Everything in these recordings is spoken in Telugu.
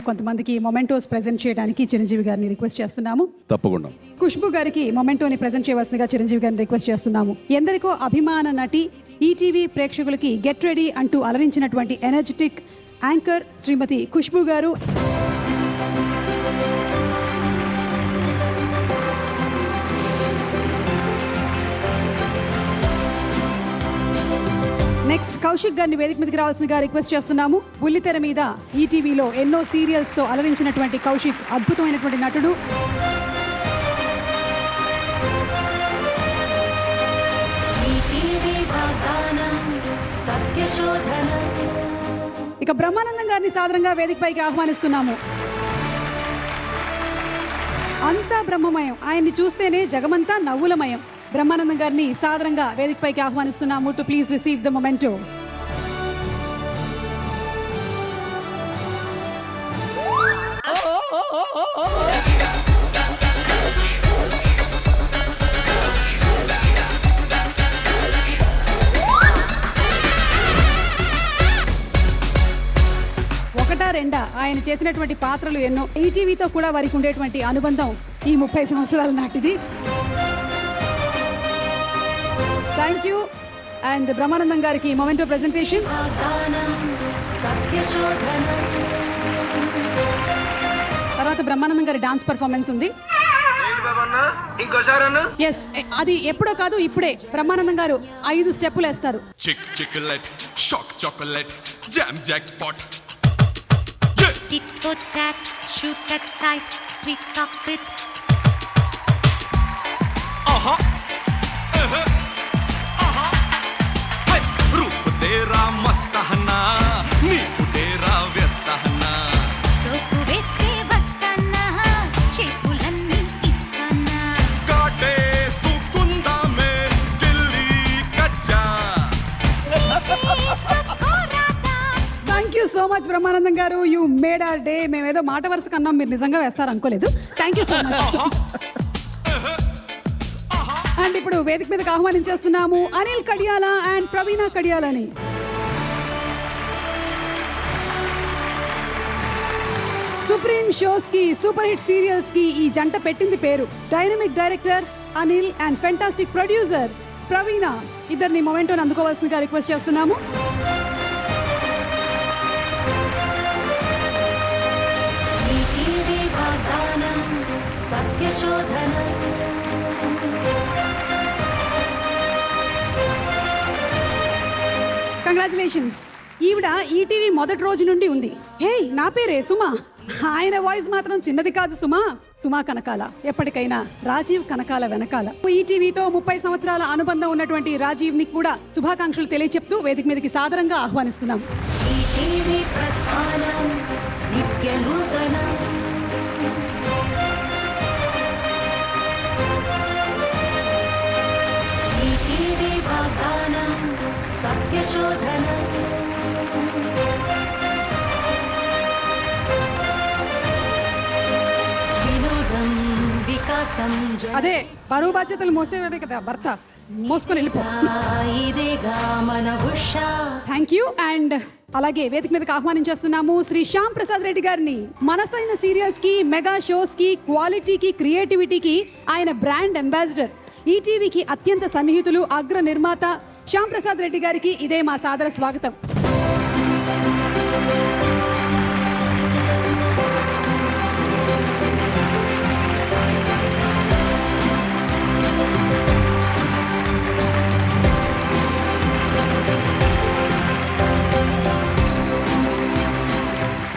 కొంతమందికి మొమెంటోస్ ప్రెజెంట్ చేయడానికి చిరంజీవి గారిని రిక్వెస్ట్ చేస్తున్నాము. తప్పకుండా. ఖుష్బు గారికి మొమెంటోని ప్రెజెంట్ చేయవలసిందిగా చిరంజీవి గారిని రిక్వెస్ట్ చేస్తున్నాము. ఎందరికో అభిమాన నటి, ఈటీవీ ప్రేక్షకులకి గెట్ రెడీ అంటూ అలరించినటువంటి ఎనర్జెటిక్ యాంకర్ శ్రీమతి ఖుష్బు గారు. నెక్స్ట్ కౌశిక్ గారిని వేదిక మీదకి రావాల్సిందిగా రిక్వెస్ట్ చేస్తున్నాము. బుల్లితెర మీద ఈటీవీలో ఎన్నో సీరియల్స్ తో అలరించినటువంటి కౌశిక్ అద్భుతమైనటువంటి నటుడు. ఇక బ్రహ్మానందం గారిని సాదరంగా వేదికపైకి ఆహ్వానిస్తున్నాము. అంతా బ్రహ్మమయం, ఆయన్ని చూస్తేనే జగమంతా నవ్వులమయం. బ్రహ్మానందం గారిని సాదరంగా వేదికపైకి ఆహ్వానిస్తున్నాము to please receive the memento. ఒకటా రెండా ఆయన చేసినటువంటి పాత్రలు ఎన్నో. ఈటీవీతో కూడా వారికి ఉండేటువంటి అనుబంధం ఈ 30 సంవత్సరాల నాటిది. Thank you. అండ్ బ్రహ్మానందం గారికి మొమెంటో ప్రెజెంటేషన్. తర్వాత బ్రహ్మానందం గారి డాన్స్ పర్ఫార్మెన్స్ ఉంది. ఎస్, అది ఎప్పుడో కాదు, ఇప్పుడే బ్రహ్మానందం గారు 5 స్టెప్పులు వేస్తారు. Tit for tat, shoot that sight, sweet cockpit. Hey, रूप तेरा मस्त हना, नीपु तेरा व्यस्त हना. Soku veste vastana, chepulanni istana. काटे सुकुंदा में दिल्ली कच्चा. Thank you so much Brahmanandam garu. You made our day. మేమేదో మాట వరుస కన్నా మీరు నిజంగా వేస్తారు అనుకోలేదు. Thank you so much. And ఇప్పుడు వేదిక మీదకి ఆహ్వానించేస్తున్నాము అనిల్ కడియాల అండ్ ప్రవీణ కడియాలని. సుప్రీం షోస్ కి, సూపర్ హిట్ సీరియల్స్ కి ఈ జంట పెట్టింది పేరు. Dynamic director Anil and fantastic producer Praveena, ఇద్దరిని మొమెంటోని అందుకోవాల్సిందిగా రిక్వెస్ట్ చేస్తున్నాము. కంగ్రాచులేషన్స్. ఈవిడ ఈటీవీ మొదటి రోజు నుండి ఉంది. హే, నా పేరే సుమా. ఆయన వాయిస్ మాత్రం చిన్నది కాదు సుమా. సుమా కనకాల, ఎప్పటికైనా రాజీవ్ కనకాల వెనకాల. ఈటీవీతో 30 సంవత్సరాల అనుబంధం ఉన్నటువంటి రాజీవ్ ని కూడా శుభాకాంక్షలు తెలియచెప్తూ వేదిక మీదకి సాదరంగా ఆహ్వానిస్తున్నాం. అదే బరువు బాధ్యతలు మోసేవాడే కదా భర్త, మోసుకొని వెళ్ళిపో. Thank you. అండ్ అలాగే వేదిక మీదకి ఆహ్వానించేస్తున్నాము శ్రీ శ్యామ్ ప్రసాద్ రెడ్డి గారిని. మనసైన సీరియల్స్ కి, మెగా షోస్ కి, క్వాలిటీకి, క్రియేటివిటీకి ఆయన బ్రాండ్ అంబాసిడర్. ఈటీవీకి అత్యంత సన్నిహితులు, అగ్ర నిర్మాత శ్యామ్ ప్రసాద్ రెడ్డి గారికి ఇదే మా సాదర స్వాగతం.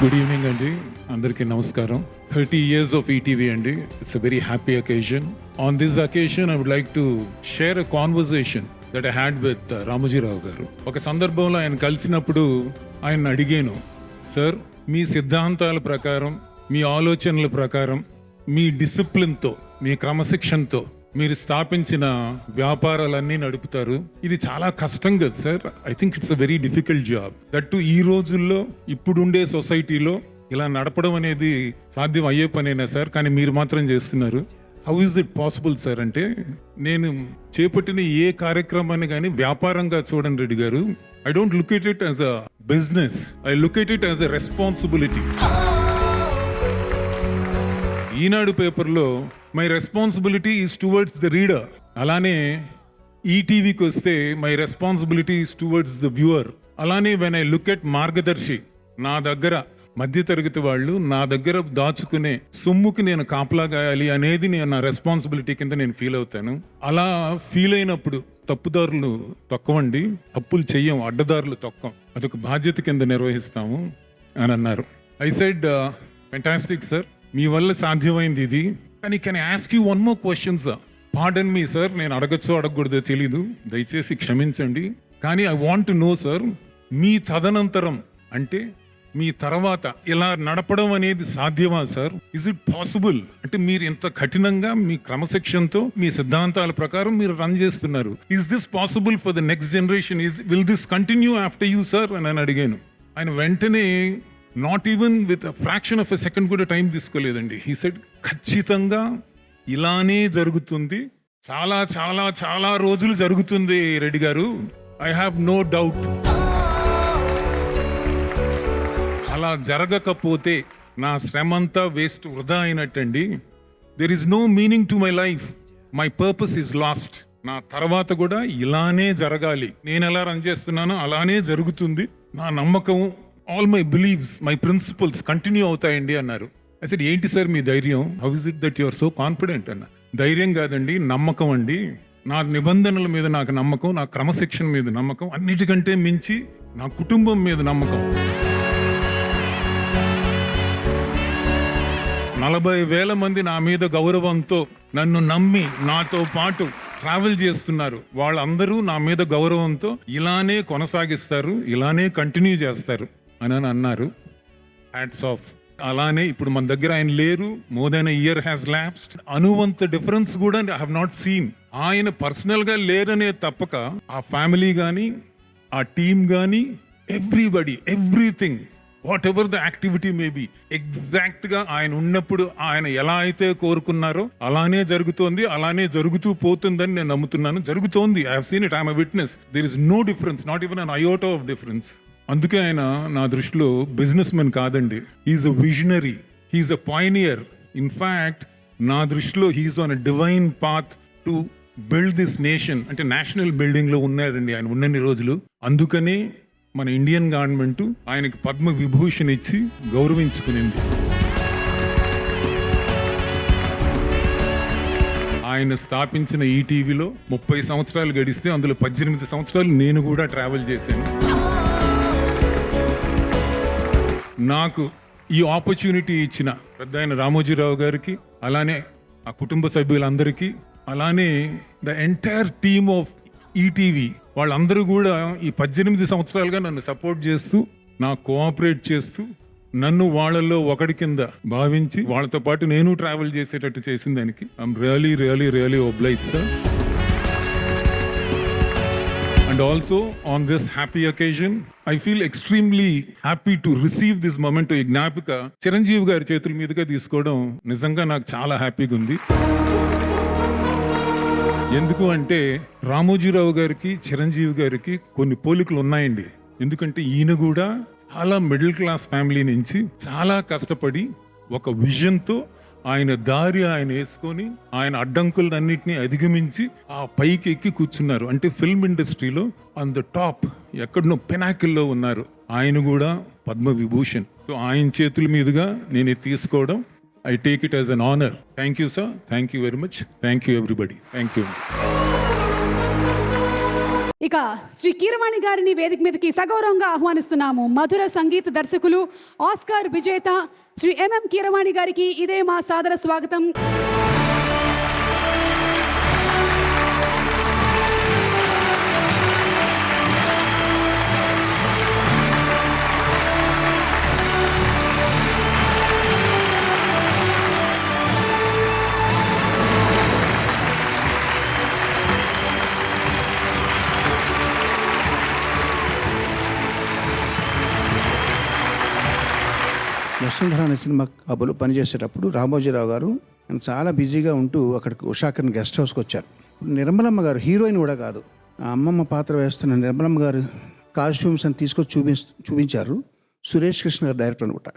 గుడ్ ఈవినింగ్ అండి, అందరికీ నమస్కారం. 30 years of ETV అండి. It's a very happy occasion. On this occasion I would like to share a conversation that I had with Ramoji Rao గారు. ఒక సందర్భంలో ఆయన కలిసినప్పుడు ఆయన అడిగాను, సార్ మీ సిద్ధాంతాల ప్రకారం, మీ ఆలోచనల ప్రకారం, మీ డిసిప్లిన్తో, మీ క్రమశిక్షణతో మీరు స్థాపించిన వ్యాపారాలన్నీ నడుపుతారు. ఇది చాలా కష్టం కదా sir. I think it's a very difficult job. That ఈ రోజుల్లో, ఇప్పుడుండే సొసైటీలో ఇలా నడపడం అనేది సాధ్యం అయ్యే పనేనా సార్? కానీ మీరు మాత్రం చేస్తున్నారు. How is it possible sir అంటే, నేను చేపట్టిన ఏ కార్యక్రమాన్ని కానీ వ్యాపారంగా చూడండి Reddy garu. I don't look at it as a business, I look at it as a responsibility. Eenadu పేపర్లో my responsibility is towards the reader, అలానే ఈటీవీకి వస్తే my responsibility is towards the viewer. అలానే when I look at Margadarsi, నా దగ్గర మధ్యతరగతి వాళ్ళు నా దగ్గర దాచుకునే సొమ్ముకి నేను కాపలా గాయాలి అనేది నేను నా రెస్పాన్సిబిలిటీ కింద నేను ఫీల్ అవుతాను. అలా ఫీల్ అయినప్పుడు తప్పుదారులు తొక్కవండి, తప్పులు చెయ్యం, అడ్డదారులు తొక్కం, అదొక బాధ్యత కింద నిర్వహిస్తాము అని అన్నారు. ఐ సెడ్ ఫెంటాస్టిక్ సార్, మీ వల్ల సాధ్యమైంది ఇది. కానీ can I ask you one more question sir? Pardon me sir, నేను అడగచ్చో అడగకూడదో తెలీదు, దయచేసి క్షమించండి. కానీ I want to know sir, మీ తదనంతరం అంటే మీ తర్వాత ఇలా నడపడం అనేది సాధ్యమా సార్? Is it possible? అంటే మీరు ఇంత కఠినంగా మీ క్రమశిక్షణతో మీ సిద్ధాంతాల ప్రకారం మీరు రన్ చేస్తున్నారు. Is this possible for the next generation? Will this continue after you sir అని నేను అడిగాను. ఆయన వెంటనే not even with fraction of a second కూడా టైం తీసుకోలేదండి. హీ సెడ్ ఖచ్చితంగా ఇలానే జరుగుతుంది, చాలా చాలా చాలా రోజులు జరుగుతుంది Reddy garu, I have no doubt. అలా జరగకపోతే నా శ్రమంతా వేస్ట్, వృధా అయినట్టండి. There is no meaning to my life, my purpose is lost. నా తర్వాత కూడా ఇలానే జరగాలి, నేను ఎలా రన్ చేస్తున్నానో అలానే జరుగుతుంది, నా నమ్మకం, all my beliefs, my principles continue అవుతాయండి అన్నారు. అసలు ఏంటి సార్ మీ ధైర్యం? How is it that you are so confident అన్న? ధైర్యం కాదండి, నమ్మకం అండి. నా నిబంధనల మీద నాకు నమ్మకం, నా క్రమశిక్షణ మీద నమ్మకం, అన్నిటికంటే మించి నా కుటుంబం మీద నమ్మకం. 40,000 మంది నా మీద గౌరవంతో నన్ను నమ్మి నాతో పాటు ట్రావెల్ చేస్తున్నారు. వాళ్ళందరూ నా మీద గౌరవంతో ఇలానే కొనసాగిస్తారు, ఇలానే కంటిన్యూ చేస్తారు అని అన్నారు. Hats off. అలానే ఇప్పుడు మన దగ్గర ఆయన లేరు, more than a year has lapsed. అనువంత డిఫరెన్స్ కూడా ఐ హావ్ నాట్ సీన్. ఆయన పర్సనల్ గా లేరనే తప్పక ఆ ఫ్యామిలీ కానీ ఆ టీమ్ కానీ everybody, everything, whatever the activity may be, exact గా ఆయన ఉన్నప్పుడు ఆయన ఎలా అయితే కోరుకున్నారో అలానే జరుగుతోంది, అలానే జరుగుతూ పోతుందని నేను నమ్ముతున్నాను. జరుగుతోంది, I have seen it, I'm a witness. There is no difference, not even an iota of difference. అందుకే ఆయన నా దృష్టిలో బిజినెస్ మెన్ కాదండి, he is a visionary, he is a pioneer. In fact నా దృష్టిలో he is on a divine path to build this nation. అంటే నేషనల్ బిల్డింగ్ లో ఉన్నాడండి ఆయన ఉన్నన్ని రోజులు. అందుకనే మన ఇండియన్ గవర్నమెంట్ ఆయనకి పద్మ విభూషణ్ ఇచ్చి గౌరవించుకునింది. ఆయన స్థాపించిన ఈటీవీలో 30 సంవత్సరాలు గడిస్తే అందులో 18 సంవత్సరాలు నేను కూడా ట్రావెల్ చేశాను. నాకు ఈ ఆపర్చునిటీ ఇచ్చిన పెద్ద ఆయన రామోజీరావు గారికి, అలానే ఆ కుటుంబ సభ్యులందరికీ, అలానే the entire team of ETV, వాళ్ళందరూ కూడా ఈ 18 సంవత్సరాలుగా నన్ను సపోర్ట్ చేస్తూ, నాకు కోఆపరేట్ చేస్తూ, నన్ను వాళ్ళల్లో ఒకటి కింద భావించి వాళ్ళతో పాటు నేను ట్రావెల్ చేసేటట్టు చేసిన దానికి I'm really really really obliged sir. And also on this happy occasion I feel extremely happy to receive this moment. ఈ జ్ఞాపిక చిరంజీవి గారి చేతుల మీదుగా తీసుకోవడం నిజంగా నాకు చాలా హ్యాపీగా ఉంది. ఎందుకు అంటే రామోజీరావు గారికి చిరంజీవి గారికి కొన్ని పోలికలు ఉన్నాయండి. ఎందుకంటే ఈయన కూడా చాలా మిడిల్ క్లాస్ ఫ్యామిలీ నుంచి చాలా కష్టపడి ఒక విజన్తో ఆయన దారి ఆయన వేసుకొని ఆయన అడ్డంకులన్నింటినీ అధిగమించి ఆ పైకి ఎక్కి కూర్చున్నారు. అంటే ఫిల్మ్ ఇండస్ట్రీలో ఆన్ ద టాప్, ఎక్కడనో పెనాకిల్లో ఉన్నారు. ఆయన కూడా పద్మ విభూషణ్. సో ఆయన చేతుల మీదుగా నేను తీసుకోవడం, I take it as an honor. Thank you, sir. Thank you very much. Thank you, everybody. Thank you. ఇక శ్రీ కీరవాణి గారిని వేదిక మీదకి సగౌరవంగా ఆహ్వానిస్తున్నాము. మధుర సంగీత దర్శకులు, ఆస్కార్ విజేత శ్రీ ఎంఎం కీరవాణి గారికి ఇదే మా సాదర స్వాగతం. వసుంధర అనే సినిమా కబులు పనిచేసేటప్పుడు రామోజీరావు గారు చాలా బిజీగా ఉంటూ అక్కడికి ఉషాకర్ని గెస్ట్ హౌస్కి వచ్చారు. నిర్మలమ్మ గారు హీరోయిన్ కూడా కాదు, ఆ అమ్మమ్మ పాత్ర వేస్తున్న నిర్మలమ్మ గారు కాస్ట్యూమ్స్ అని తీసుకొచ్చి చూపించారు. సురేష్ కృష్ణ గారు డైరెక్టర్ అనమాట.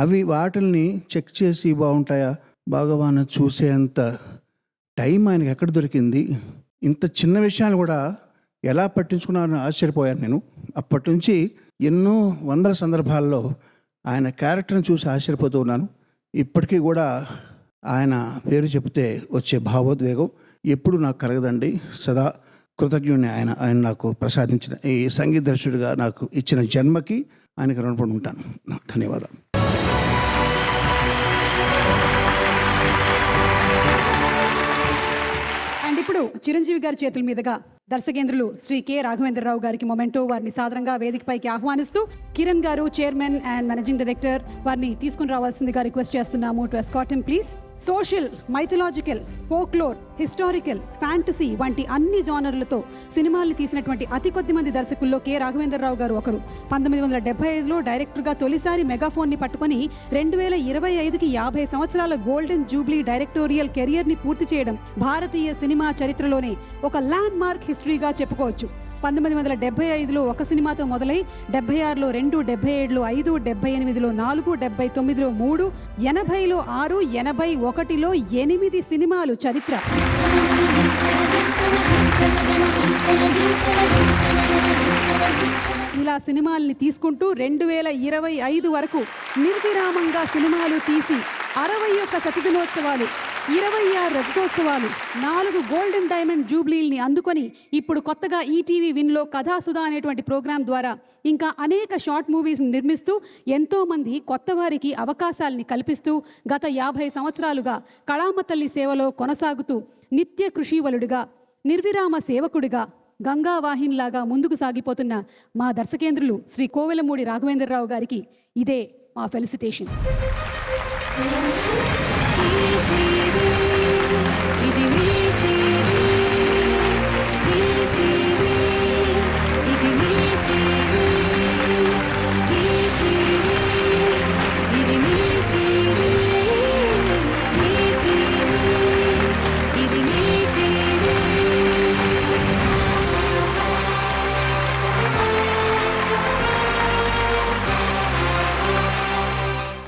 అవి వాటిల్ని చెక్ చేసి బాగుంటాయా, భగవాన్ చూసేంత టైం ఆయనకి ఎక్కడ దొరికింది, ఇంత చిన్న విషయాలు కూడా ఎలా పట్టించుకున్నారని ఆశ్చర్యపోయాను నేను. అప్పటి నుంచి ఎన్నో వందల సందర్భాల్లో ఆయన క్యారెక్టర్ని చూసి ఆశ్చర్యపోతూ ఉన్నాను. ఇప్పటికీ కూడా ఆయన పేరు చెప్తే వచ్చే భావోద్వేగం ఎప్పుడు నాకు కలగదండి. సదా కృతజ్ఞుడిని ఆయన నాకు ప్రసాదించిన ఈ సంగీత దర్శకుడిగా నాకు ఇచ్చిన జన్మకి ఆయనకు రుణపడి ఉంటాను. ధన్యవాదాలు. అండ్ ఇప్పుడు చిరంజీవి గారి చేతుల మీదుగా దర్శకేంద్రులు శ్రీ కె రాఘవేంద్రరావు గారికి మొమెంటో వారిని సాదరంగా వేదికపైకి ఆహ్వానిస్తూ కిరణ్ గారు చైర్మన్ అండ్ మేనేజింగ్ డైరెక్టర్ వారిని తీసుకుని రావాల్సిందిగా రిక్వెస్ట్ చేస్తున్నాము. To escort him please. Social, mythological, folklore, historical, fantasy వంటి అన్ని జానర్లతో సినిమాల్ని తీసినటువంటి అతి కొద్ది మంది దర్శకుల్లో కె రాఘవేంద్రరావు గారు ఒకరు. 1975లో డైరెక్టర్గా తొలిసారి మెగాఫోన్ని పట్టుకొని 2025కి 50 సంవత్సరాల గోల్డెన్ జూబ్లీ డైరెక్టోరియల్ కెరియర్ని పూర్తి చేయడం భారతీయ సినిమా చరిత్రలోనే ఒక ల్యాండ్ మార్క్ హిస్టరీగా చెప్పుకోవచ్చు. 1975లో ఒక సినిమాతో మొదలై 76లో 2, 77లో 5, 78లో 4, 79లో 3, 80లో 6, 81లో 8 సినిమాలు చరిత్ర. ఇలా సినిమాల్ని తీసుకుంటూ 2025 వరకు నిర్విరామంగా సినిమాలు తీసి 61 శతదినోత్సవాలు, 26 రజతోత్సవాలు, 4 గోల్డెన్ డైమండ్ జూబ్లీల్ని అందుకొని ఇప్పుడు కొత్తగా ఈటీవీ విన్లో కథాసుధా అనేటువంటి ప్రోగ్రాం ద్వారా ఇంకా అనేక షార్ట్ మూవీస్ నిర్మిస్తూ ఎంతోమంది కొత్త వారికి అవకాశాలని కల్పిస్తూ గత 50 సంవత్సరాలుగా కళామ తల్లి సేవలో కొనసాగుతూ నిత్య కృషివలుడిగా, నిర్విరామ సేవకుడిగా, గంగావాహిన్లాగా ముందుకు సాగిపోతున్న మా దర్శకేంద్రులు శ్రీ కోవెలమూడి రాఘవేంద్రరావు గారికి ఇదే మా ఫెలిసిటేషన్.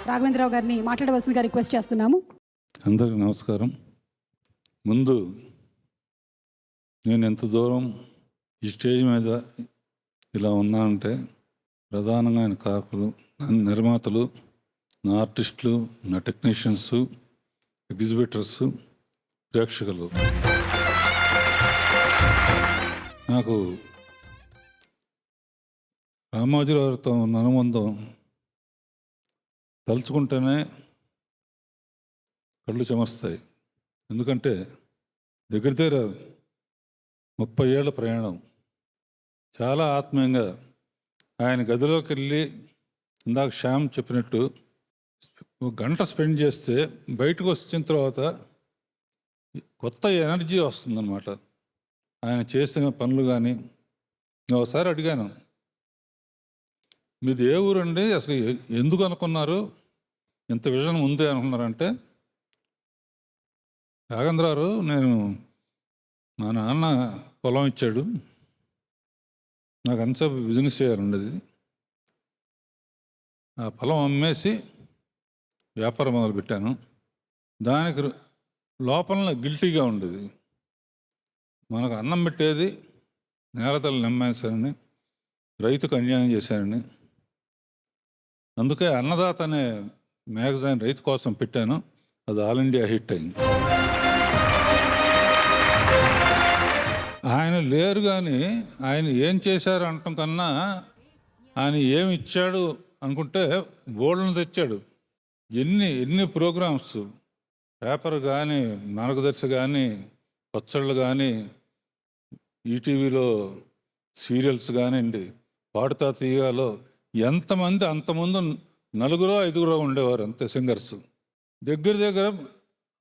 రాఘవేంద్రరావు గారిని మాట్లాడవలసిందిగా రిక్వెస్ట్ చేస్తున్నాము. అందరికీ నమస్కారం. ముందు నేను ఎంత దూరం ఈ స్టేజ్ మీద ఇలా ఉన్నానంటే ప్రధానంగా ఆయన కాకులు, నా నిర్మాతలు, నా ఆర్టిస్టులు, నా టెక్నీషియన్స్, ఎగ్జిబిటర్స్, ప్రేక్షకులు. నాకు రామోజీరావుతో ఉన్న అనుబంధం తలుచుకుంటేనే కళ్ళు చెమరుస్తాయి. ఎందుకంటే దగ్గర 30 ఏళ్ళ ప్రయాణం. చాలా ఆత్మీయంగా ఆయన గదిలోకి వెళ్ళి ఇందాక శ్యామ్ చెప్పినట్టు 1 గంట స్పెండ్ చేస్తే బయటకు వచ్చిన తర్వాత కొత్త ఎనర్జీ వస్తుందన్నమాట. ఆయన చేసిన పనులు కానీ. నేను ఒకసారి అడిగాను, మీది ఏ ఊరండి, అసలు ఎందుకు అనుకున్నారు, ఇంత విజన్ ఉందే అనుకున్నారంటే, రాఘవేంద్రరావు నేను మా నాన్న పొలం ఇచ్చాడు, నాకు అంతసేపు బిజినెస్ చేయాలండేది, ఆ పొలం అమ్మేసి వ్యాపారం మొదలుపెట్టాను. దానికి లోపల గిల్టీగా ఉండేది. మనకు అన్నం పెట్టేది నేలతల్లి నమ్మేశానని, రైతుకు అన్యాయం చేశానని. అందుకే అన్నదాత అనే మ్యాగజైన్ రైతు కోసం పెట్టాను. అది ఆల్ ఇండియా హిట్ అయింది. ఆయన లేరు కానీ ఆయన ఏం చేశారు అనటం కన్నా ఆయన ఏమి ఇచ్చాడు అనుకుంటే బోర్డును తెచ్చాడు. ఎన్ని ప్రోగ్రామ్స్, పేపర్ కానీ, మార్గదర్శి కానీ, పచ్చళ్ళు కానీ, ఈటీవీలో సీరియల్స్ కానివ్వండి, పాడుతా తీయగాలో ఎంతమంది, అంతమంది 4-5 ఉండేవారు అంతే సింగర్స్. దగ్గర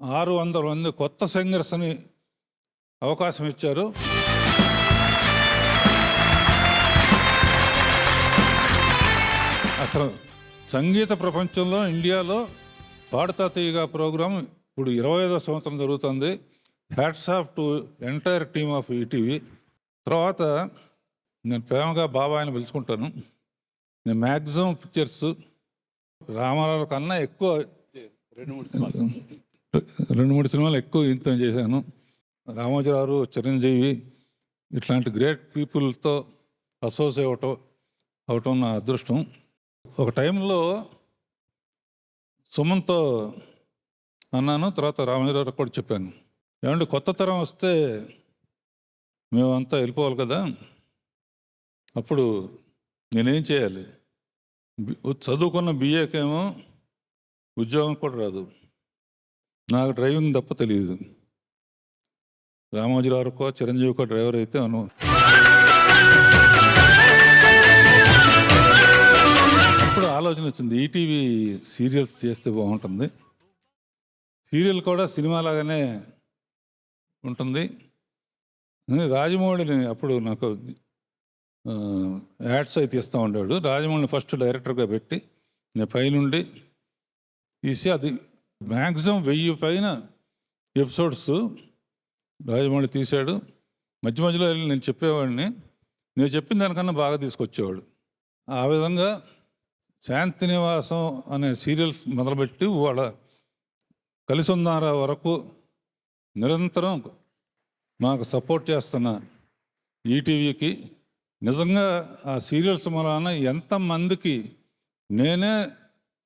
600 మంది కొత్త సింగర్స్ని అవకాశం ఇచ్చారు. అసలు సంగీత ప్రపంచంలో ఇండియాలో పాడుతా తీయగా ప్రోగ్రాం ఇప్పుడు 25వ సంవత్సరం జరుగుతుంది. Hats off to entire team of ETV. తర్వాత నేను ప్రేమగా బాబాయిని పిలుచుకుంటాను. నేను మ్యాక్సిమం పిక్చర్స్ రామారావు కన్నా ఎక్కువ 2-3 సినిమాలు ఎక్కువ ఈయనతో చేశాను. రామోజీరావు, చిరంజీవి ఇట్లాంటి గ్రేట్ పీపుల్తో అసోసియేట్ అవటం నా అదృష్టం. ఒక టైంలో సుమన్తో అన్నాను, తర్వాత రామోజీరావు కూడా చెప్పాను, ఏమంటే కొత్త తరం వస్తే మేమంతా వెళ్ళిపోవాలి కదా, అప్పుడు నేనేం చేయాలి? చదువుకున్న బిఏకేమో ఉద్యోగం కూడా రాదు, నాకు డ్రైవింగ్ తప్ప తెలియదు. రామోజీరావుకో చిరంజీవికో డ్రైవర్ అయితే అను. అప్పుడు ఆలోచన వచ్చింది, ఈటీవీ సీరియల్స్ చేస్తే బాగుంటుంది, సీరియల్ కూడా సినిమా లాగానే ఉంటుంది. రాజమౌళిని అప్పుడు నాకు యాడ్స్ అయితే ఇస్తూ ఉండేవాడు. రాజమౌళిని ఫస్ట్ డైరెక్టర్గా పెట్టి నేను పైనుండి తీసి, అది మ్యాక్సిమం 1000 పైన ఎపిసోడ్స్ రాజమౌళి తీశాడు. మధ్య మధ్యలో వెళ్ళి నేను చెప్పేవాడిని, నేను చెప్పిన దానికన్నా బాగా తీసుకొచ్చేవాడు. ఆ విధంగా శాంతినివాసం అనే సీరియల్స్ మొదలుపెట్టి వాళ్ళ కలిసి ఉన్నారా వరకు నిరంతరం మాకు సపోర్ట్ చేస్తున్న ఈటీవీకి నిజంగా ఆ సీరియల్స్ వలన ఎంతమందికి నేనే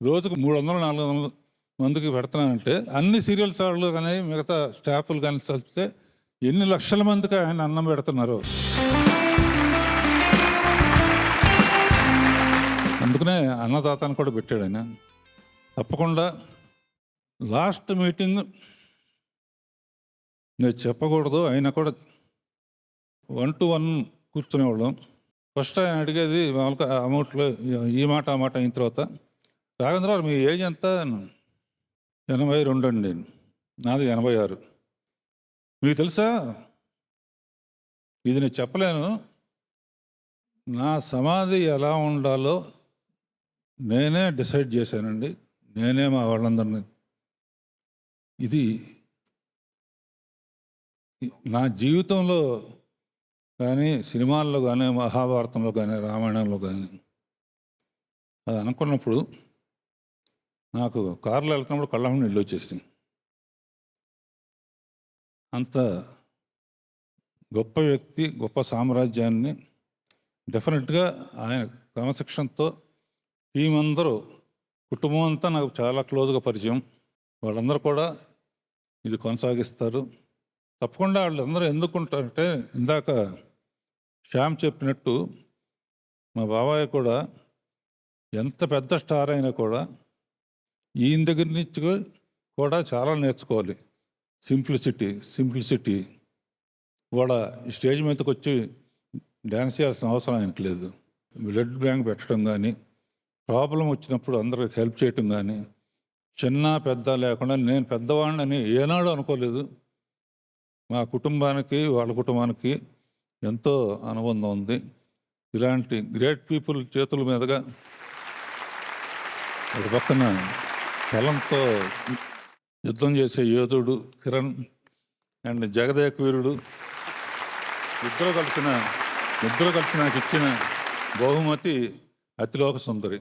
రోజుకు 300-400 మందికి పెడుతున్నానంటే, అన్ని సీరియల్స్ వాళ్ళు కానీ మిగతా స్టాఫ్లు కానీ చదివితే ఎన్ని లక్షల మందికి ఆయన అన్నం పెడుతున్నారు. అందుకనే అన్నదాతను కూడా పెట్టాడు ఆయన. తప్పకుండా లాస్ట్ మీటింగ్ నేను చెప్పకూడదు, అయినా కూడా 1-to-1 కూర్చునేవాళ్ళం. ఫస్ట్ ఆయన అడిగేది మామూలుగా అమౌంట్లో ఈ మాట ఆ మాట అయిన తర్వాత, రాఘవేంద్ర మీ ఏజ్ ఎంత? 82 అండి. నాది 86. మీకు తెలుసా, ఇది నేను చెప్పలేను, నా సమాధి ఎలా ఉండాలో నేనే డిసైడ్ చేశానండి, నేనే మా వాళ్ళందరినీ. ఇది నా జీవితంలో కానీ, సినిమాల్లో కానీ, మహాభారతంలో కానీ, రామాయణంలో కానీ అది అనుకున్నప్పుడు నాకు కారులో వెళ్తున్నప్పుడు కళ్ళ ముందు నీళ్ళు వచ్చేసింది. అంత గొప్ప వ్యక్తి, గొప్ప సామ్రాజ్యాన్ని డెఫినెట్గా ఆయన క్రమశిక్షణతో టీం అందరూ, కుటుంబం అంతా నాకు చాలా క్లోజ్గా పరిచయం. వాళ్ళందరూ కూడా ఇది కొనసాగిస్తారు. తప్పకుండా వాళ్ళందరూ ఎందుకుంటారంటే, ఇందాక శ్యామ్ చెప్పినట్టు మా బాబాయ్ కూడా ఎంత పెద్ద స్టార్ అయినా కూడా ఈయన దగ్గర నుంచి కూడా చాలా నేర్చుకోవాలి. సింప్లిసిటీ. వాళ్ళ స్టేజ్ మీదకి వచ్చి డ్యాన్స్ చేయాల్సిన అవసరం ఆయనకు లేదు. బ్లడ్ బ్యాంక్ పెట్టడం కానీ, ప్రాబ్లం వచ్చినప్పుడు అందరికి హెల్ప్ చేయటం కానీ, చిన్న పెద్ద లేకుండా, నేను పెద్దవాడిని అని ఏనాడు అనుకోలేదు. మా కుటుంబానికి వాళ్ళ కుటుంబానికి ఎంతో అనుబంధం ఉంది. ఇలాంటి గ్రేట్ పీపుల్ చేతుల మీదుగా ఒక పక్కన కలంతో యుద్ధం చేసే యోధుడు కిరణ్ అండ్ జగదేక్ వీరుడు ఇద్దరు కలిసి నాకు ఇచ్చిన బహుమతి అతిలోక సుందరి.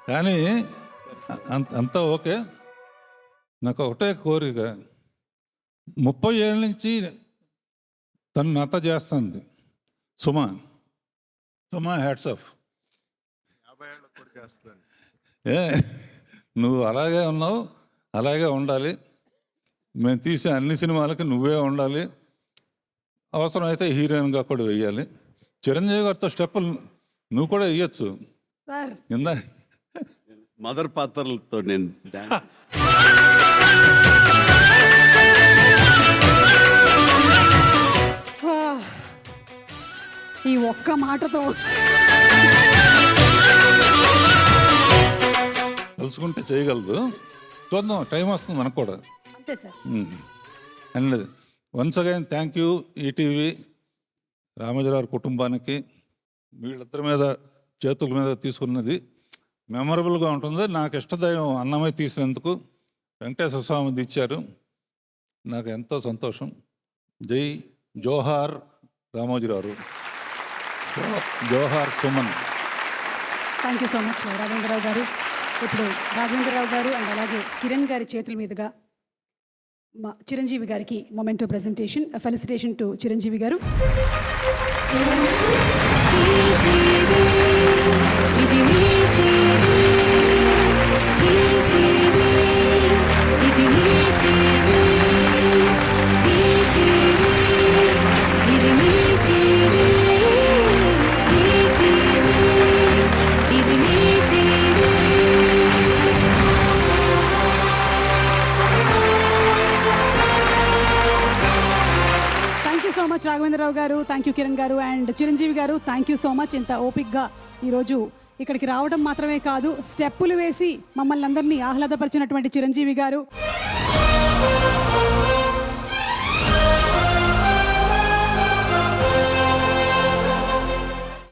కానీ అంతా ఓకే. నాకు ఒకటే కోరిక, 30 ఏళ్ళ నుంచి తను నాతో చేస్తుంది సుమా హ్యాట్స్ ఆఫ్. నువ్వు అలాగే ఉన్నావు, అలాగే ఉండాలి. మేము తీసే అన్ని సినిమాలకి నువ్వే ఉండాలి. అవసరమైతే హీరోయిన్గా కూడా వెయ్యాలి. చిరంజీవి గారితో స్టెప్పులు నువ్వు కూడా వేయచ్చు. ఇందా మదర్ పాత్రలతో నేను ఈ ఒక్క మాటతో కలుసుకుంటే చేయగలదు. చూద్దాం, టైం వస్తుంది మనకు కూడా. అంతే sir. And once again thank you ETV, Ramoji Rao కుటుంబానికి. వీళ్ళిద్దరి మీద చేతుల మీద తీసుకున్నది మెమరబుల్గా ఉంటుంది. నాకు ఇష్టదైవం అన్నమయ్య తీసినందుకు వెంకటేశ్వర స్వామి ఇచ్చారు, నాకు ఎంతో సంతోషం. జై జోహార్ రామోజీరావు, జోహార్ Suman. Thank you so much Raghavendra Rao garu. ఇప్పుడు రాఘవేంద్రరావు గారు అండ్ అలాగే కిరణ్ గారి చేతుల మీదుగా మా చిరంజీవి గారికి memento presentation. Felicitation to Chiranjeevi garu. Thank you so much Raghavendra Rao garu, thank you Kiran garu and Chiranjeevi garu. Thank you so much. ఇంత ఓపిక్గా ఈరోజు ఇక్కడికి రావడం మాత్రమే కాదు, స్టెప్పులు వేసి మమ్మల్ని అందరినీ ఆహ్లాదపరిచినటువంటి చిరంజీవి గారు.